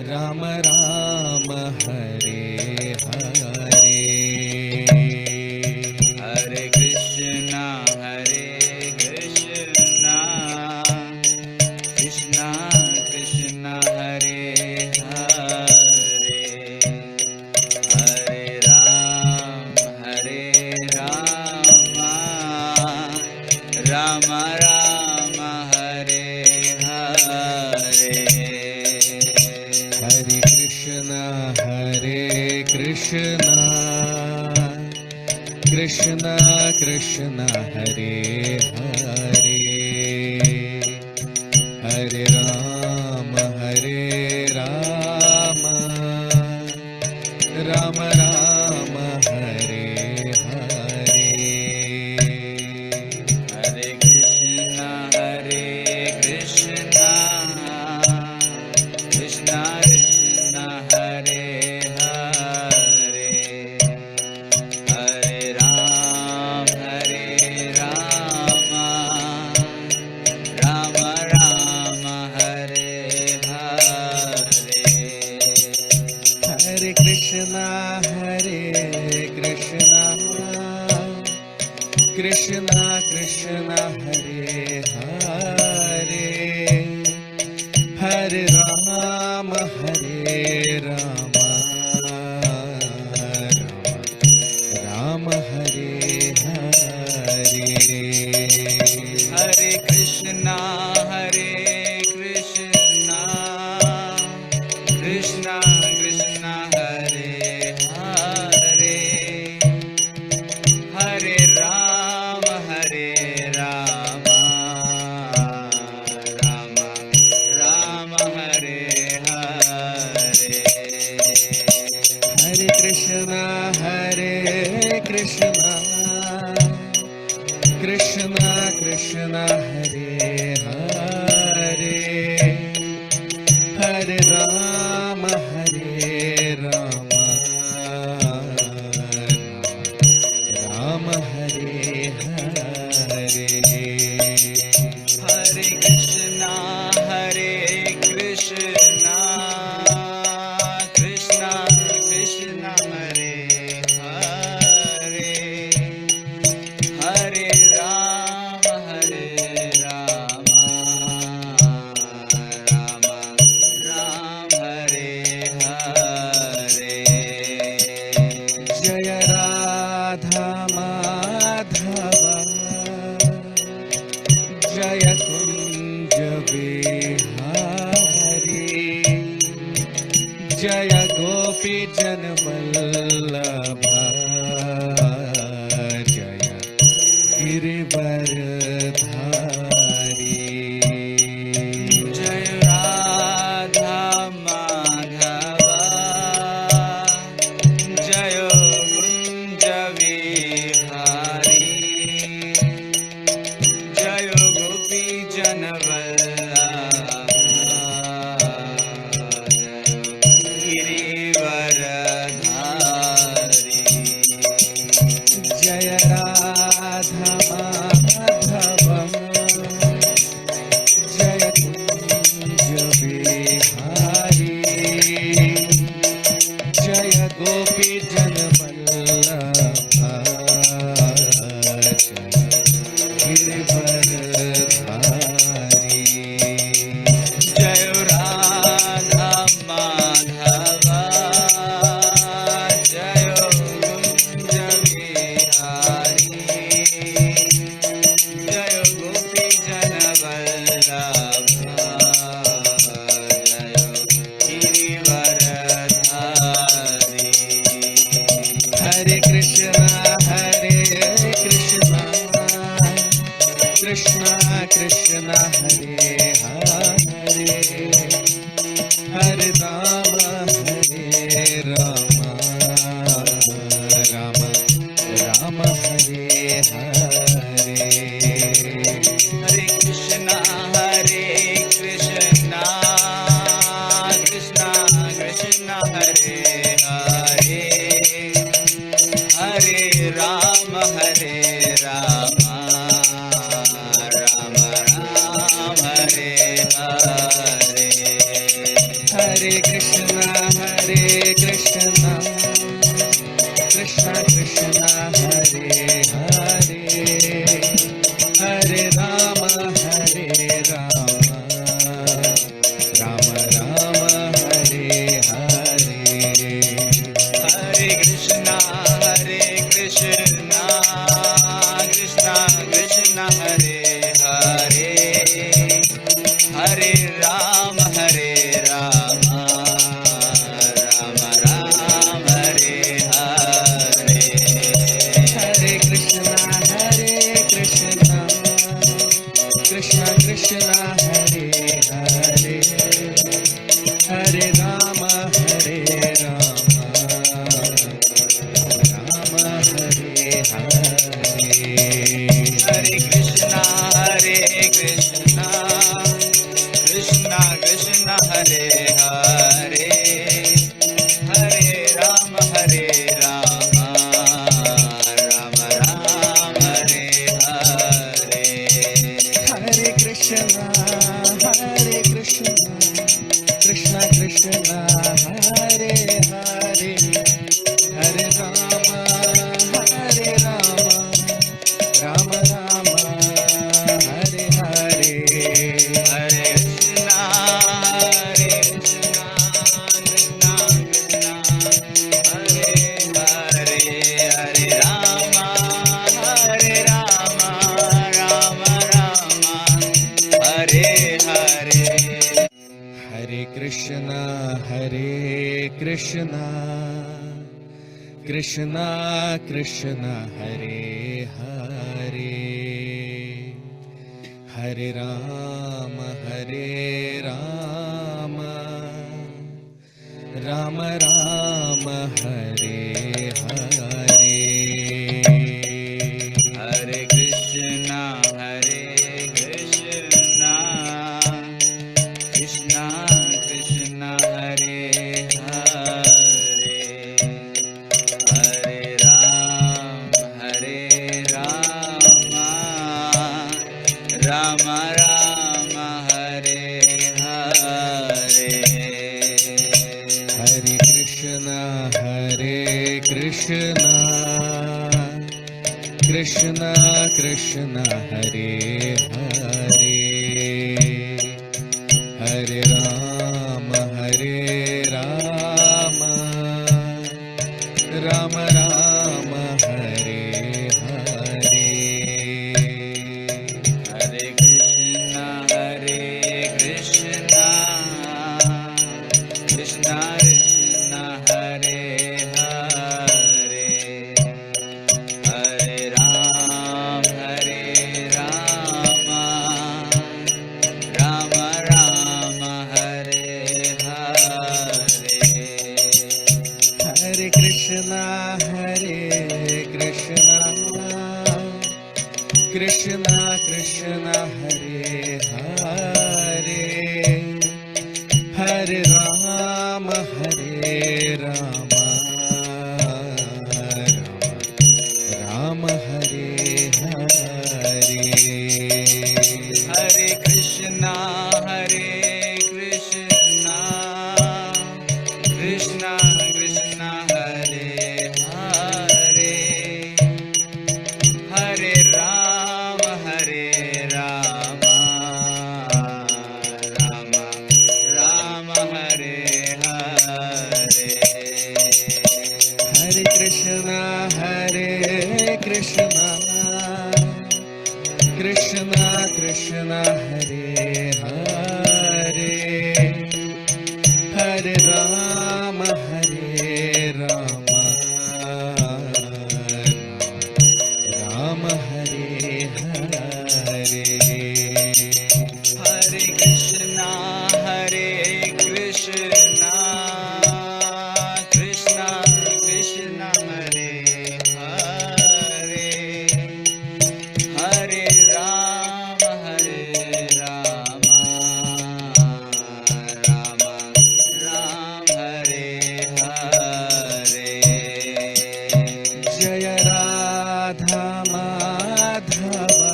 राम राम हरे हरे, हरे कृष्णा कृष्णा कृष्णा हरे हरे, हरे राम राम राम हरे हरे, हरे कृष्णा कृष्णा कृष्णा हरे हरे, हरे राम राम राम हरे हरे, हरे कृष्णा कृष्णा कृष्णा हरे हरे, हरे राम राम राम हरे हरे, हरे कृष्णा कृष्णा कृष्णा हरे हरे, हरे राम राम हरे हरे, हरे कृष्णा कृष्णा कृष्णा हरे हरे, हरे राम राम हरे हरे, हरे कृष्णा कृष्णा कृष्णा हरे हरे, हरे राम राम हरे हरे, हरे कृष्णा कृष्णा कृष्णा हरे हरे, हरे राम राम हरे हरे, जय राधा माधव जय कुंज बिहारी, जय गोपी जन वल्लभ, जय गिरिवरधारी, जय राधा माधव जय कुंज विहारी, जय गोपी जन Girivardhari, Krishna Hare Krishna Krishna Krishna Hare Hare Hare Rama Rama Rama Hare Hare Hare Krishna Krishna Krishna Hare Hare Hare Rama Rama Rama Hare Hare Hare Krishna Krishna Krishna Hare Hare Hare Rama Rama Rama Hare Hare Hare Krishna Krishna Krishna Hare Hare Hare Rama Rama Rama Hare Hare Hare Krishna Krishna Krishna Hare Hare Hare Rama Rama Rama Hare Hare Hare Krishna Krishna Krishna Hare Hare Hare Rama Rama Rama Hare Hare Hare Krishna Krishna Krishna Hare Hare Hare Rama Rama Rama Hare Hare Hare Krishna Krishna Krishna Hare Hare Hare Rama Rama Rama Hare Hare Jaya Radha Madhava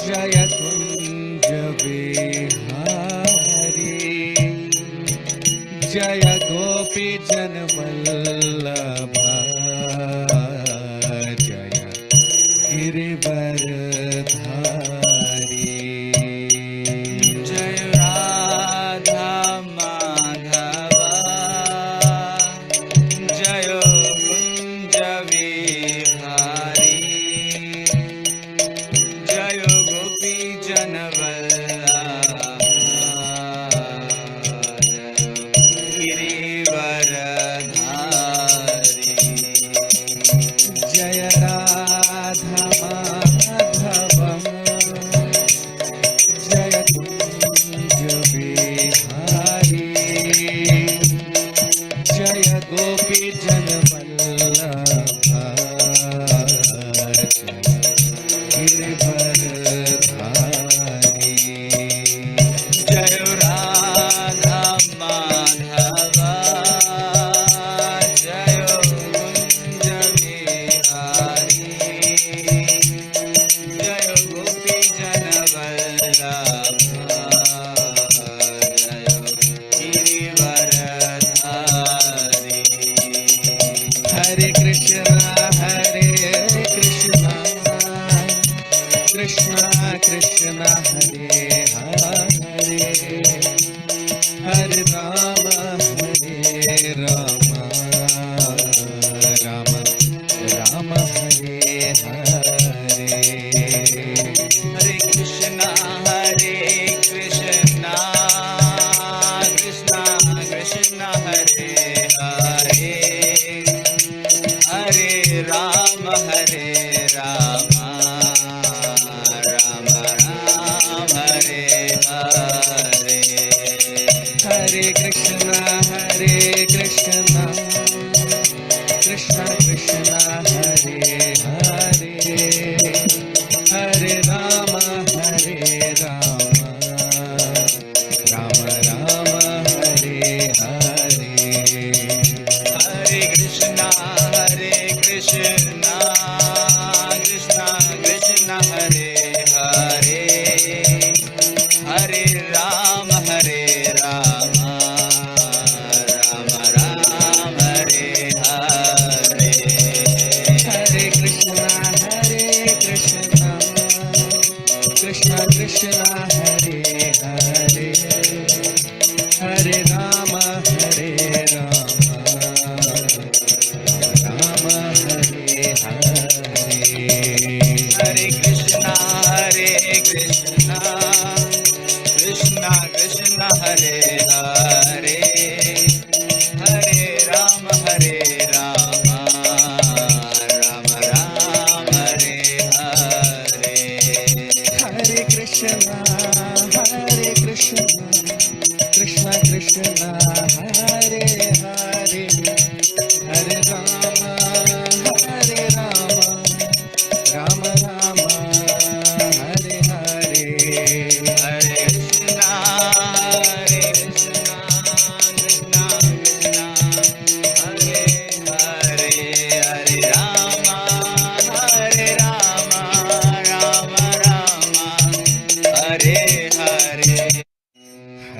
Jaya Kunja Bihari Jaya Gopi Janvallabha Jaya Girivaradhari Jai Radha Madhava Jai Kunja Vihari Jai Gopi Janvallabha Girivaradhari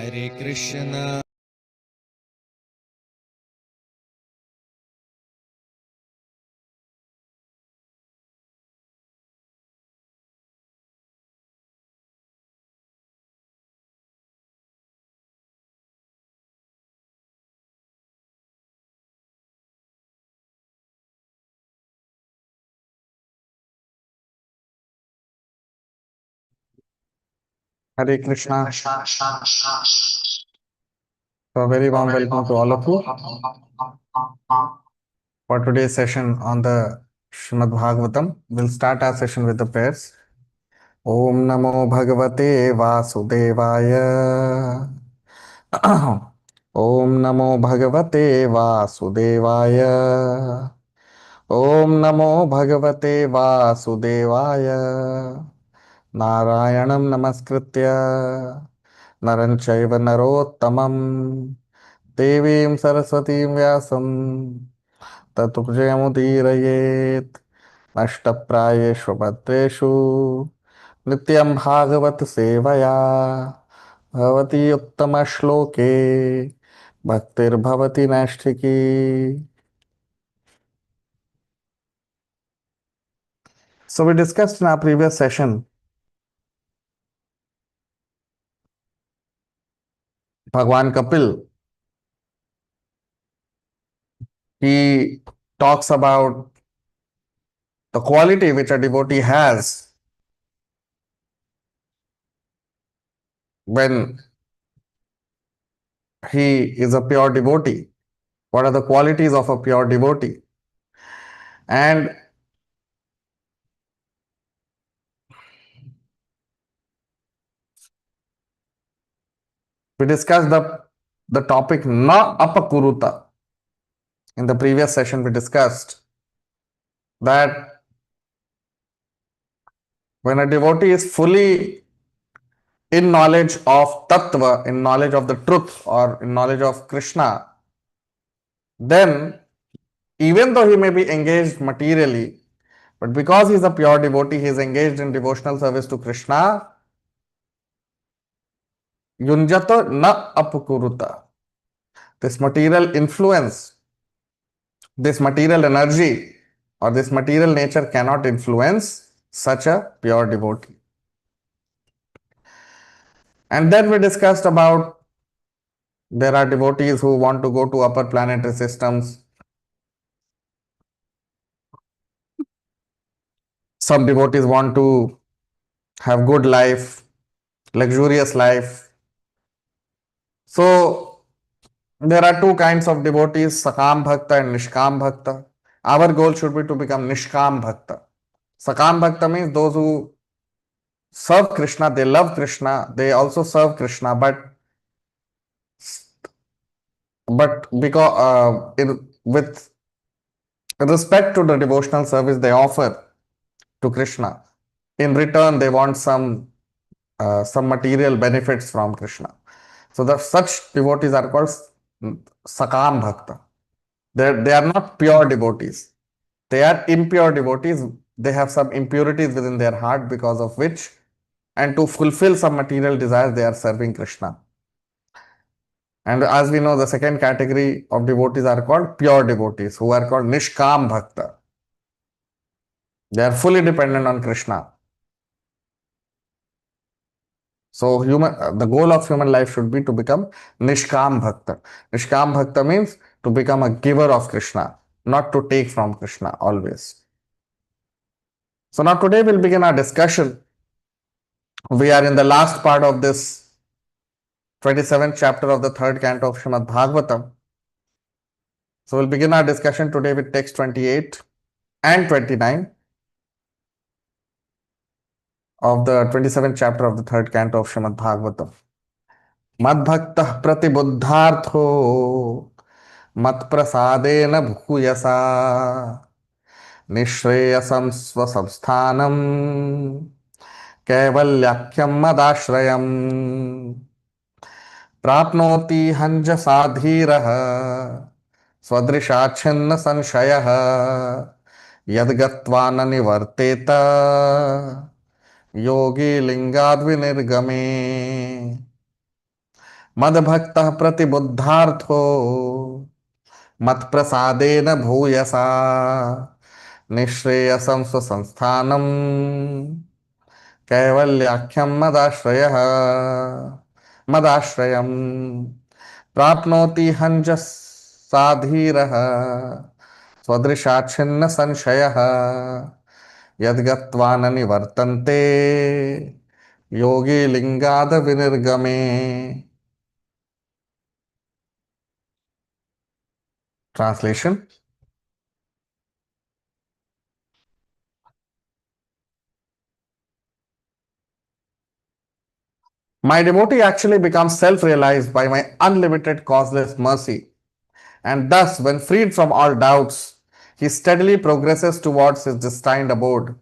Hare Krishna. Hare Krishna. So, a very warm welcome to all of you for today's session on the Srimad Bhagavatam. We'll start our session with the prayers. Om Namo Bhagavate Vasudevaya. Om Namo Bhagavate Vasudevaya. Om Namo Bhagavate Vasudevaya. Narayanam Namaskritya Naran Chaiva Narottamam Devim Saraswatim Vyasam Tato Jayamudirayet Nashtaprayeshu Bhatreshu Nityam Bhagavat Sevaya Bhavati Uttama Shloke Bhaktir Bhavati Nashtiki. So we discussed in our previous session Bhagwan Kapil. He talks about the quality which a devotee has when he is a pure devotee. What are the qualities of a pure devotee? And we discussed the topic na apakuruta. In the previous session, we discussed that when a devotee is fully in knowledge of tattva, in knowledge of the truth, or in knowledge of Krishna, then even though he may be engaged materially, but because he is a pure devotee, he is engaged in devotional service to Krishna, yunjato na apakuruta. This material influence, this material energy, or this material nature cannot influence such a pure devotee. And then we discussed about there are devotees who want to go to upper planetary systems. Some devotees want to have good life, luxurious life. So there are two kinds of devotees, Sakam Bhakta and Nishkam Bhakta. Our goal should be to become Nishkam Bhakta. Sakam Bhakta means those who serve Krishna, they love Krishna, they also serve Krishna, but because with respect to the devotional service they offer to Krishna, in return they want some material benefits from Krishna. So the such devotees are called Sakam Bhakta. They are not pure devotees. They are impure devotees. They have some impurities within their heart, because of which, and to fulfill some material desires, they are serving Krishna. And as we know, the second category of devotees are called pure devotees, who are called Nishkam Bhakta. They are fully dependent on Krishna. So the goal of human life should be to become Nishkam Bhakta. Nishkam Bhakta means to become a giver of Krishna, not to take from Krishna always. So now today we'll begin our discussion. We are in the last part of this 27th chapter of the third canto of Srimad Bhagavatam. So we'll begin our discussion today with text 28 and 29 of the 27th chapter of the third canto of Srimad Bhagavatam. Madbhaktah pratibuddhartho matprasadena bhuyasa nishreyasam swasabsthanam kaivalyakyam madashrayam प्राप्नोति हंजसा धीरः स्वदृशाच्छिन्न संशयः यद्गत्वा न निवर्तेत योगी लिंगाद् विनिर्गमे. मद्भक्तः प्रतिबुद्धार्थो मत्प्रसादेन भूयसा निःश्रेयसं स्वसंस्थानम् कैवल्याख्यं मदाश्रयम् प्राप्नोति हञ्जः साधीरः स्वदृशाच्छिन्न संशयः यद्गत्वा न निवर्तन्ते योगी लिंगाद विनिर्गमे. Translation: my devotee actually becomes self-realized by my unlimited causeless mercy, and thus, when freed from all doubts, he steadily progresses towards his destined abode,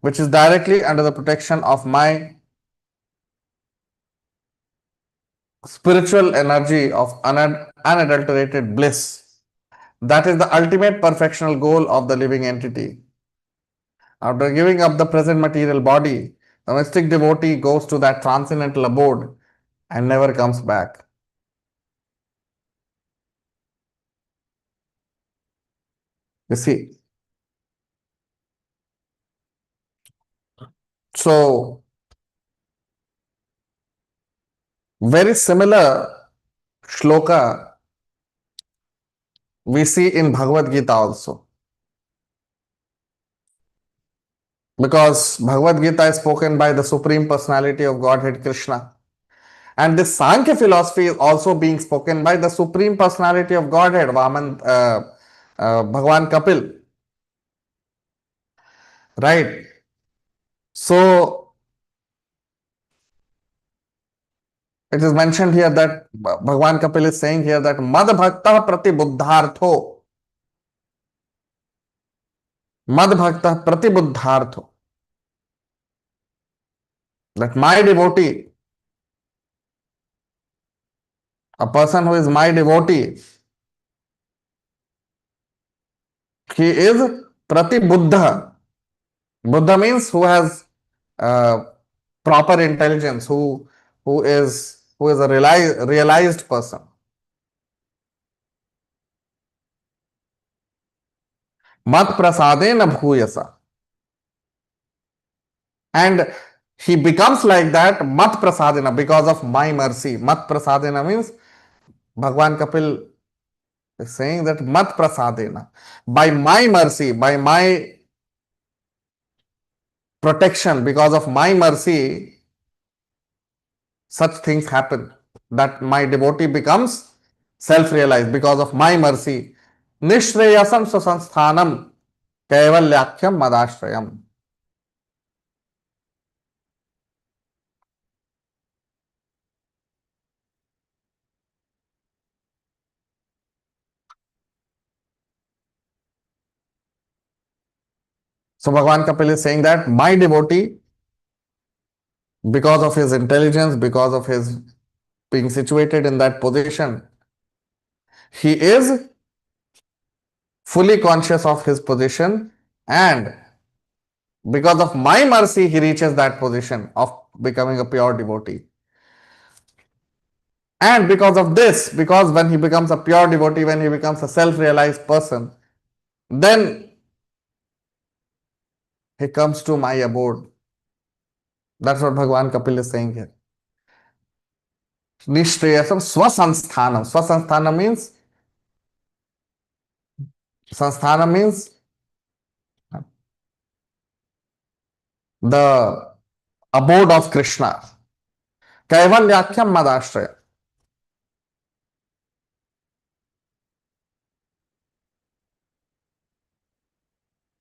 which is directly under the protection of my spiritual energy of unadulterated bliss. That is the ultimate perfectional goal of the living entity. After giving up the present material body, the mystic devotee goes to that transcendental abode and never comes back. You see, so very similar shloka we see in Bhagavad Gita also. Because Bhagavad Gita is spoken by the Supreme Personality of Godhead Krishna. And this Sankhya philosophy is also being spoken by the Supreme Personality of Godhead, Bhagavan Kapil. Right? So, it is mentioned here that Bhagavan Kapil is saying here that Mad Bhakta Prati Buddhartho. Mad Bhakta Prati Buddhartho. That my devotee, a person who is my devotee, he is Prati Buddha. Buddha means who has proper intelligence, who is a realized person. Mat prasadena bhuyasa. And he becomes like that mat prasadena because of my mercy. Mat prasadena means Bhagwan Kapil is saying that mat prasadena, by my mercy, by my protection, because of my mercy, such things happen. That my devotee becomes self-realized because of my mercy. Nishreyasam swasansthanam kaivalyakhyam madashrayam. So Bhagavan Kapil is saying that my devotee, because of his intelligence, because of his being situated in that position, he is fully conscious of his position, and because of my mercy, he reaches that position of becoming a pure devotee. And because of this, because when he becomes a pure devotee, when he becomes a self-realized person, then he comes to my abode. That's what Bhagavan Kapil is saying here. Nishreyasam swasansthanam. Swasansthanam means the abode of Krishna. Kaivalyakyam madashraya.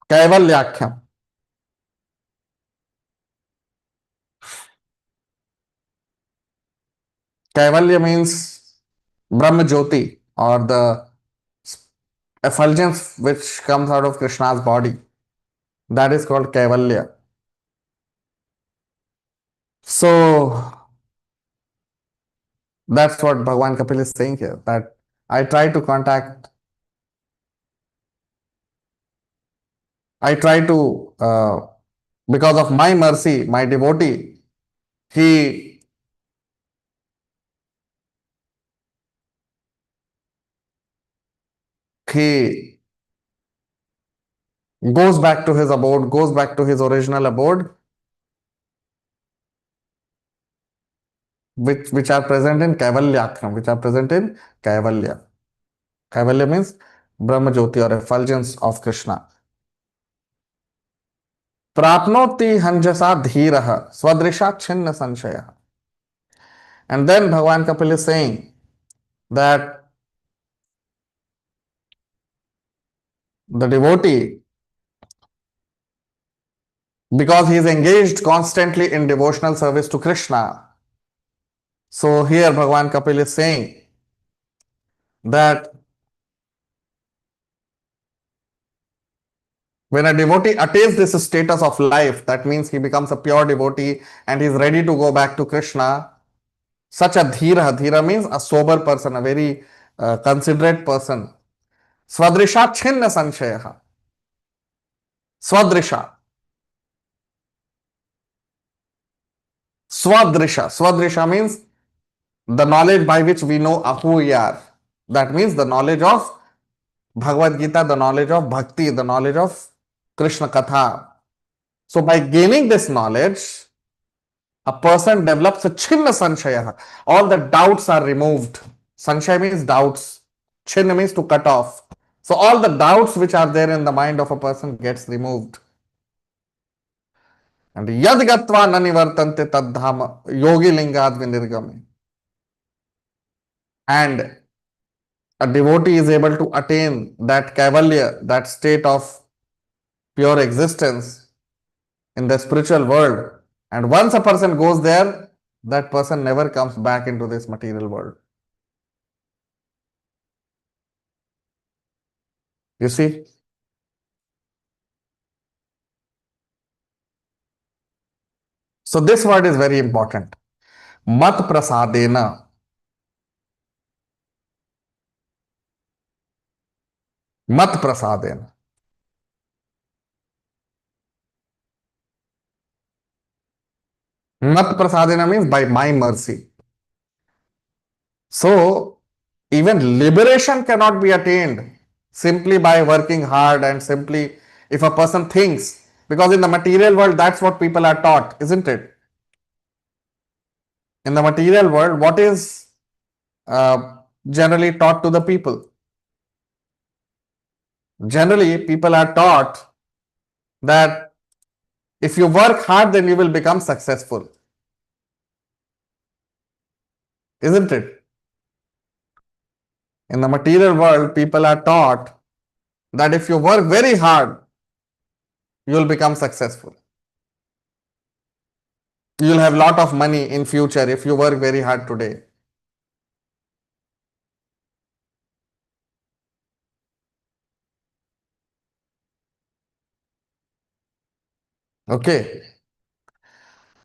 Kaivalyakyam. Kaivalya means Brahma Jyoti, or the effulgence which comes out of Krishna's body. That is called Kaivalya. So that's what Bhagavan Kapil is saying here, that I try to because of my mercy, my devotee, he he goes back to his abode, goes back to his original abode, which are present in Kaivalyakram, which are present in Kaivalya. Kaivalya means Brahma Jyoti or effulgence of Krishna. प्राप्नोति हंजसा धीरः स्वदृशा छिन्न संशयः. And then Bhagavan Kapil is saying that the devotee, because he is engaged constantly in devotional service to Krishna, so here Bhagavan Kapil is saying that when a devotee attains this status of life, that means he becomes a pure devotee and he is ready to go back to Krishna. Such a dhira means a sober person, a very considerate person. Swadrisha chinna sanshaya. Swadrisha. Swadrisha means the knowledge by which we know who we are. That means the knowledge of Bhagavad Gita, the knowledge of Bhakti, the knowledge of Krishna Katha. So by gaining this knowledge, a person develops a chinna sanshaya. All the doubts are removed. Sanshaya means doubts. Chinna means to cut off. So all the doubts which are there in the mind of a person gets removed. And yad gatva na nivartante tadhama yogi lingad vinirgame. And a devotee is able to attain that kaivalya, that state of pure existence in the spiritual world. And once a person goes there, that person never comes back into this material world. You see? So this word is very important. Mat prasadena. Mat prasadena. Mat prasadena means by my mercy. So even liberation cannot be attained simply by working hard and simply if a person thinks, because in the material world that's what people are taught, isn't it? In the material world, what is generally taught to the people? Generally, people are taught that if you work hard, then you will become successful. Isn't it? In the material world, people are taught that if you work very hard, you will become successful. You will have a lot of money in future if you work very hard today. Okay.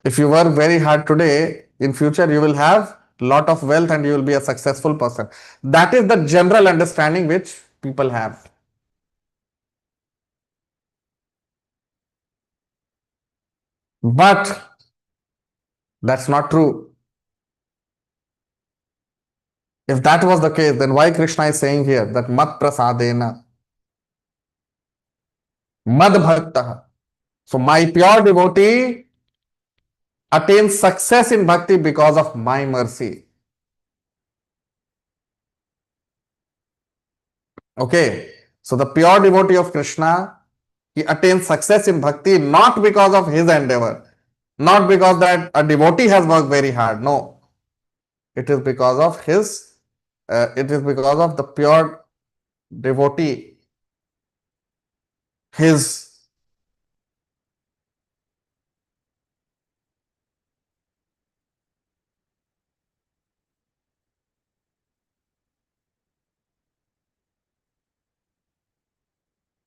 If you work very hard today, in future you will have a lot of wealth and you will be a successful person. That is the general understanding which people have. But that's not true. If that was the case, then why Krishna is saying here that mat prasadena, mad bhakta. So my pure devotee attains success in bhakti because of my mercy. Okay. So the pure devotee of Krishna, he attains success in bhakti not because of his endeavor, not because that a devotee has worked very hard. No. It is because of it is because of the pure devotee, his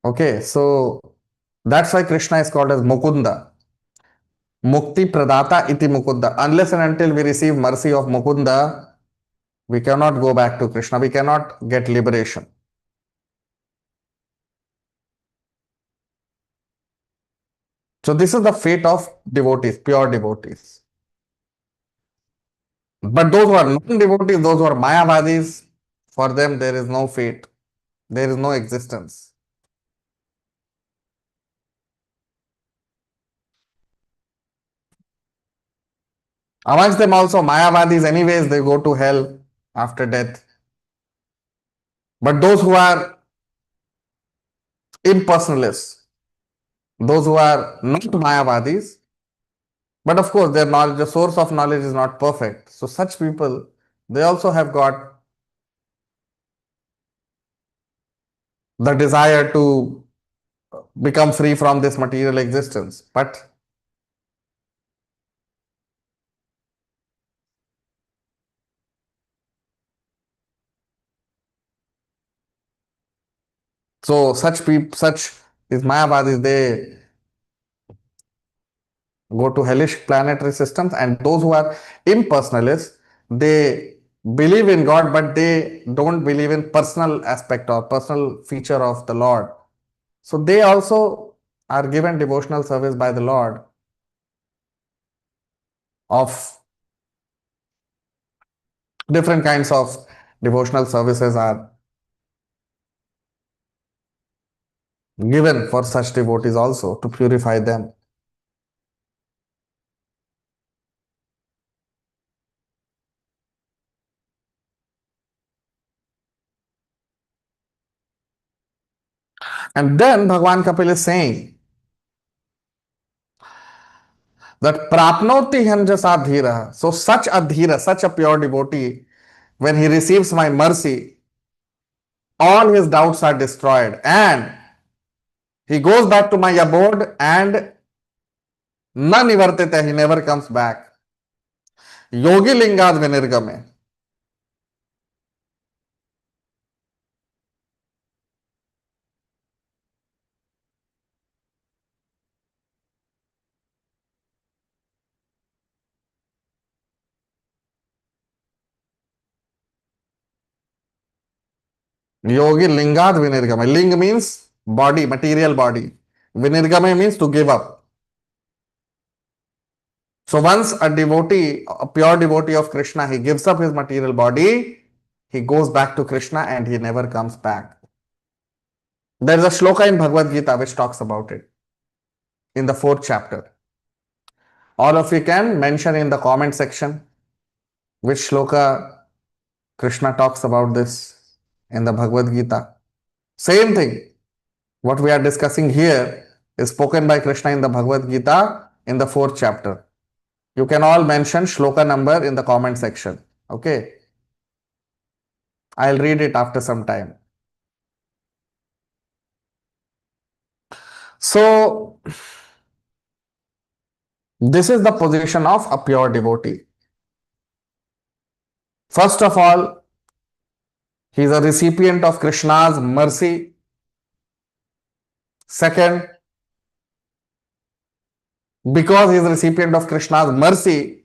okay, so that's why Krishna is called as Mukunda. Mukti Pradata iti Mukunda. Unless and until we receive mercy of Mukunda, we cannot go back to Krishna. We cannot get liberation. So this is the fate of devotees, pure devotees. But those who are non-devotees, those who are Mayavadis, for them there is no fate. There is no existence. Amongst them also, Mayavadis, anyways, they go to hell after death. But those who are impersonalists, those who are not Mayavadis, but of course, their knowledge, the source of knowledge is not perfect. So, such people, they also have got the desire to become free from this material existence. But so such people, such these Mayavadis, they go to hellish planetary systems, and those who are impersonalists, they believe in God, but they don't believe in personal aspect or personal feature of the Lord. So they also are given devotional service by the Lord of different kinds of devotional services are given for such devotees also to purify them. And then Bhagavan Kapil is saying that prapnoti hanjasa dhira. So such a dhira, such a pure devotee, when he receives my mercy, all his doubts are destroyed and he goes back to my abode and na nivartite, he never comes back. Yogi lingad vinirgame. Yogi lingad vinirgame. Ling means body, material body. Vinirgame means to give up. So once a devotee, a pure devotee of Krishna, he gives up his material body, he goes back to Krishna and he never comes back. There is a shloka in Bhagavad Gita which talks about it in the 4th chapter. All of you can mention in the comment section which shloka Krishna talks about this in the Bhagavad Gita. Same thing. What we are discussing here is spoken by Krishna in the Bhagavad Gita in the 4th chapter. You can all mention shloka number in the comment section. Okay. I'll read it after some time. So, this is the position of a pure devotee. First of all, he is a recipient of Krishna's mercy. Second, because he is a recipient of Krishna's mercy,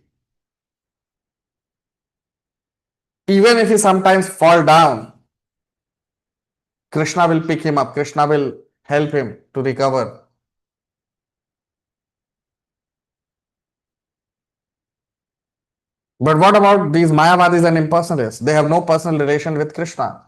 even if he sometimes fall down, Krishna will pick him up. Krishna will help him to recover. But what about these Mayavadis and impersonalists? They have no personal relation with Krishna.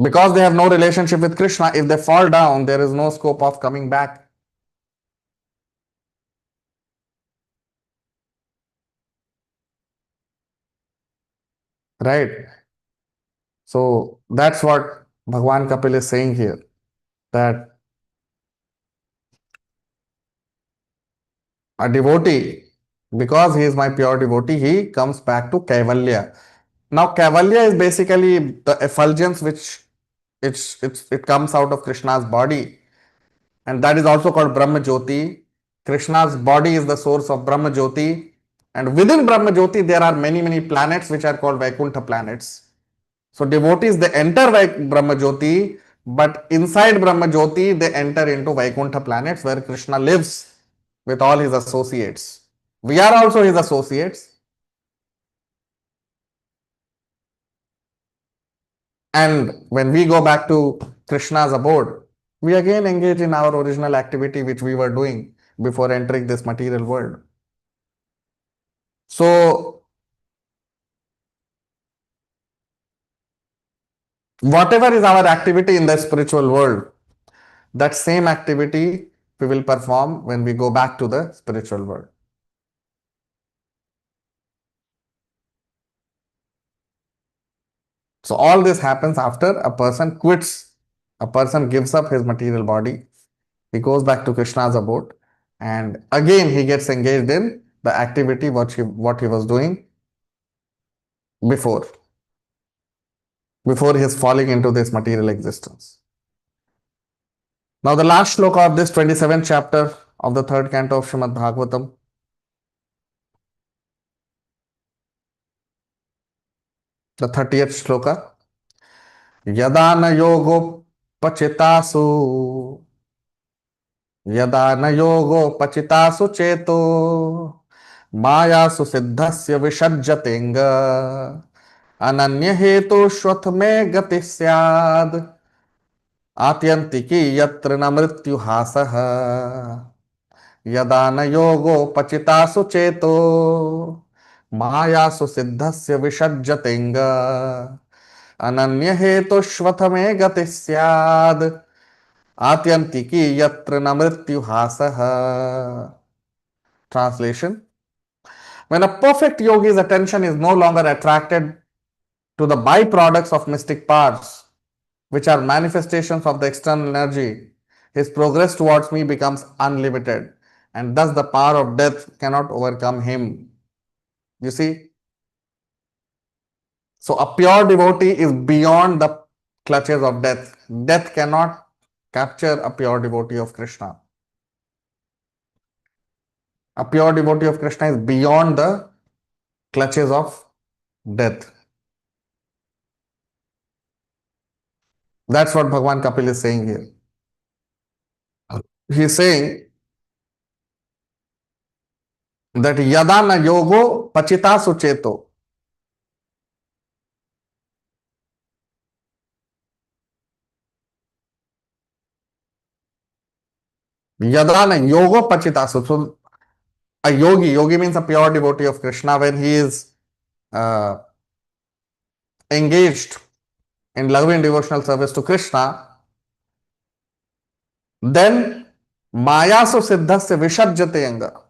Because they have no relationship with Krishna, if they fall down, there is no scope of coming back. Right? So that's what Bhagwan Kapil is saying here, that a devotee, because he is my pure devotee, he comes back to Kaivalya. Now, Kaivalya is basically the effulgence which it comes out of Krishna's body, and that is also called Brahma Jyoti. Krishna's body is the source of Brahma Jyoti, and within Brahma Jyoti there are many planets which are called Vaikuntha planets. So devotees, they enter Brahma Jyoti, but inside Brahma Jyoti they enter into Vaikuntha planets where Krishna lives with all his associates. We are also his associates. And when we go back to Krishna's abode, we again engage in our original activity which we were doing before entering this material world. So, whatever is our activity in the spiritual world, that same activity we will perform when we go back to the spiritual world. So all this happens after a person quits, a person gives up his material body, he goes back to Krishna's abode, and again he gets engaged in the activity what he was doing before, before his falling into this material existence. Now the last shloka of this 27th chapter of the third canto of Srimad Bhagavatam. The 30th shloka. Yada na pachitasu yada na pachitasu cheto मायासु सिद्धस्य विसर्जतेंग अनन्य हेतु श्वथ में गति स्याद आत्यंतिकी यत्र न मृत्यु हासः यदा न योगोपचितासु चेतो मायासु सिद्धस्य विसर्जतेंग अनन्य हेतु श्वथ में गति स्याद आत्यंतिकी यत्र न मृत्यु हासः. Translation: when a perfect yogi's attention is no longer attracted to the byproducts of mystic powers, which are manifestations of the external energy, his progress towards me becomes unlimited, and thus the power of death cannot overcome him. You see? So a pure devotee is beyond the clutches of death. Death cannot capture a pure devotee of Krishna. A pure devotee of Krishna is beyond the clutches of death. That's what Bhagavan Kapil is saying here. He is saying that yada na yogo pachita sucheto. Yada na yogo pachita su. So a yogi means a pure devotee of Krishna, when he is engaged in loving devotional service to Krishna, then mayasu siddhasya visharjate anga.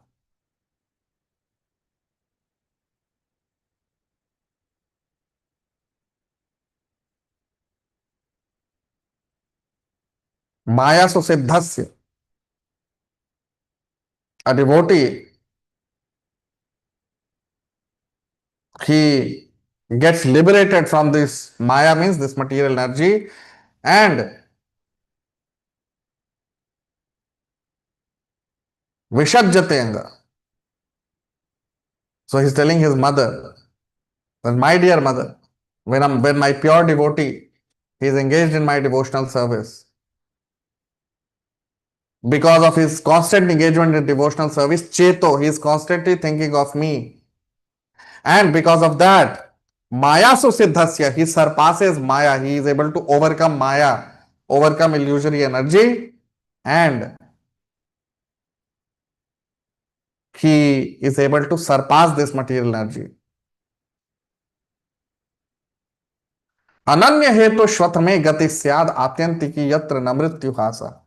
Mayasu siddhasya. A devotee, he gets liberated from this maya, means this material energy, and visharjate anga. So he's telling his mother, my dear mother, when my pure devotee, he is engaged in my devotional service, because of his constant engagement in devotional service, Cheto, he is constantly thinking of me. And because of that, Maya Susiddhasya, he surpasses Maya. He is able to overcome Maya, overcome illusory energy, and he is able to surpass this material energy. Ananya hetu shvatame gati syad atyantiki yatra namrityu hasa.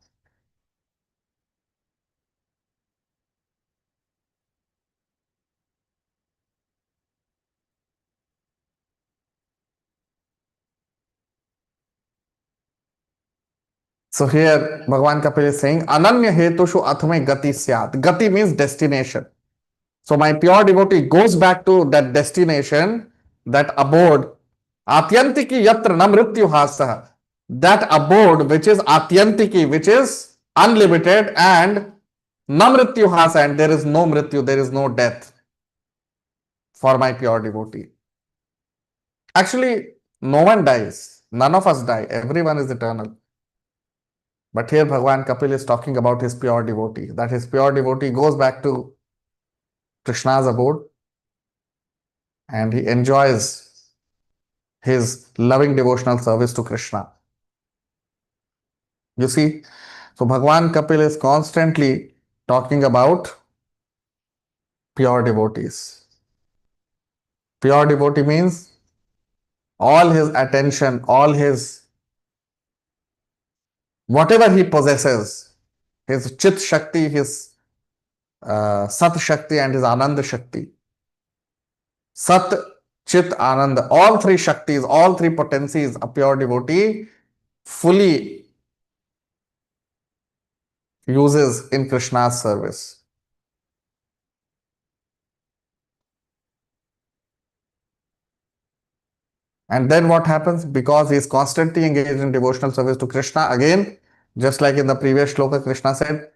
So here Bhagavan Kapil is saying Ananya hetushu athame gati syat. Gati means destination. So my pure devotee goes back to that destination, that abode, Atyantiki yatra namrityu hasa. That abode which is Atyantiki, which is unlimited, and namrityu hasa, and there is no mrityu, there is no death for my pure devotee. Actually, no one dies. None of us die. Everyone is eternal. But here Bhagavan Kapil is talking about his pure devotee, that his pure devotee goes back to Krishna's abode and he enjoys his loving devotional service to Krishna. You see, so Bhagavan Kapil is constantly talking about pure devotees. Pure devotee means all his attention, all his whatever he possesses, his Chit Shakti, his Sat Shakti, and his Ananda Shakti. Sat, Chit, Ananda, all three Shaktis, all three potencies, a pure devotee fully uses in Krishna's service. And then what happens? Because he is constantly engaged in devotional service to Krishna, again, just like in the previous shloka, Krishna said,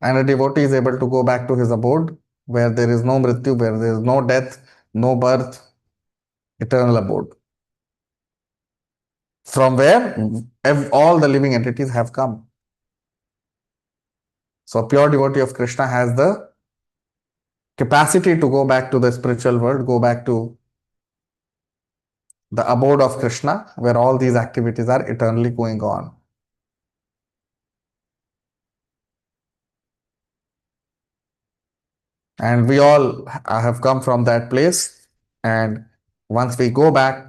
and a devotee is able to go back to his abode where there is no mrityu, where there is no death, no birth, eternal abode. From where all the living entities have come. So, a pure devotee of Krishna has the capacity to go back to the spiritual world, go back to the abode of Krishna, where all these activities are eternally going on. And we all have come from that place. And once we go back,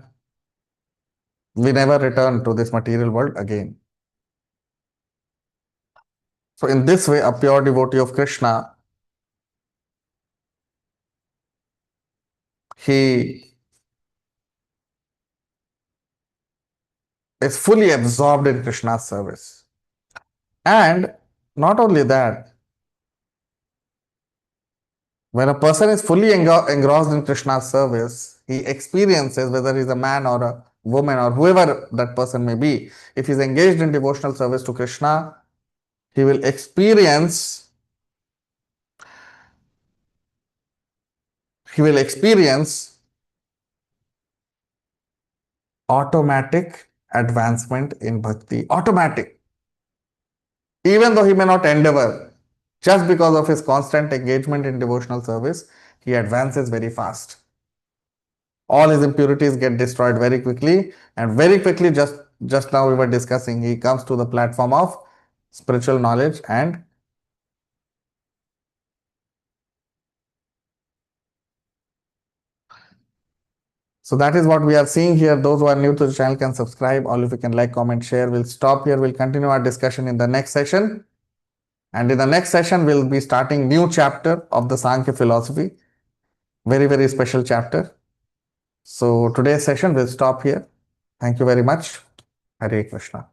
we never return to this material world again. So, in this way, a pure devotee of Krishna, he is fully absorbed in Krishna's service. And not only that, when a person is fully engrossed in Krishna's service, he experiences, whether he's a man or a woman or whoever that person may be, if he's engaged in devotional service to Krishna, he will experience automatic advancement in bhakti. Automatic. Even though he may not endeavor, just because of his constant engagement in devotional service, he advances very fast. All his impurities get destroyed very quickly, and very quickly, just now we were discussing, he comes to the platform of spiritual knowledge. And so that is what we are seeing here. Those who are new to the channel can subscribe. All of you can like, comment, share. We'll stop here. We'll continue our discussion in the next session. And in the next session, we'll be starting new chapter of the Sankhya philosophy. Very, very special chapter. So today's session will stop here. Thank you very much. Hare Krishna.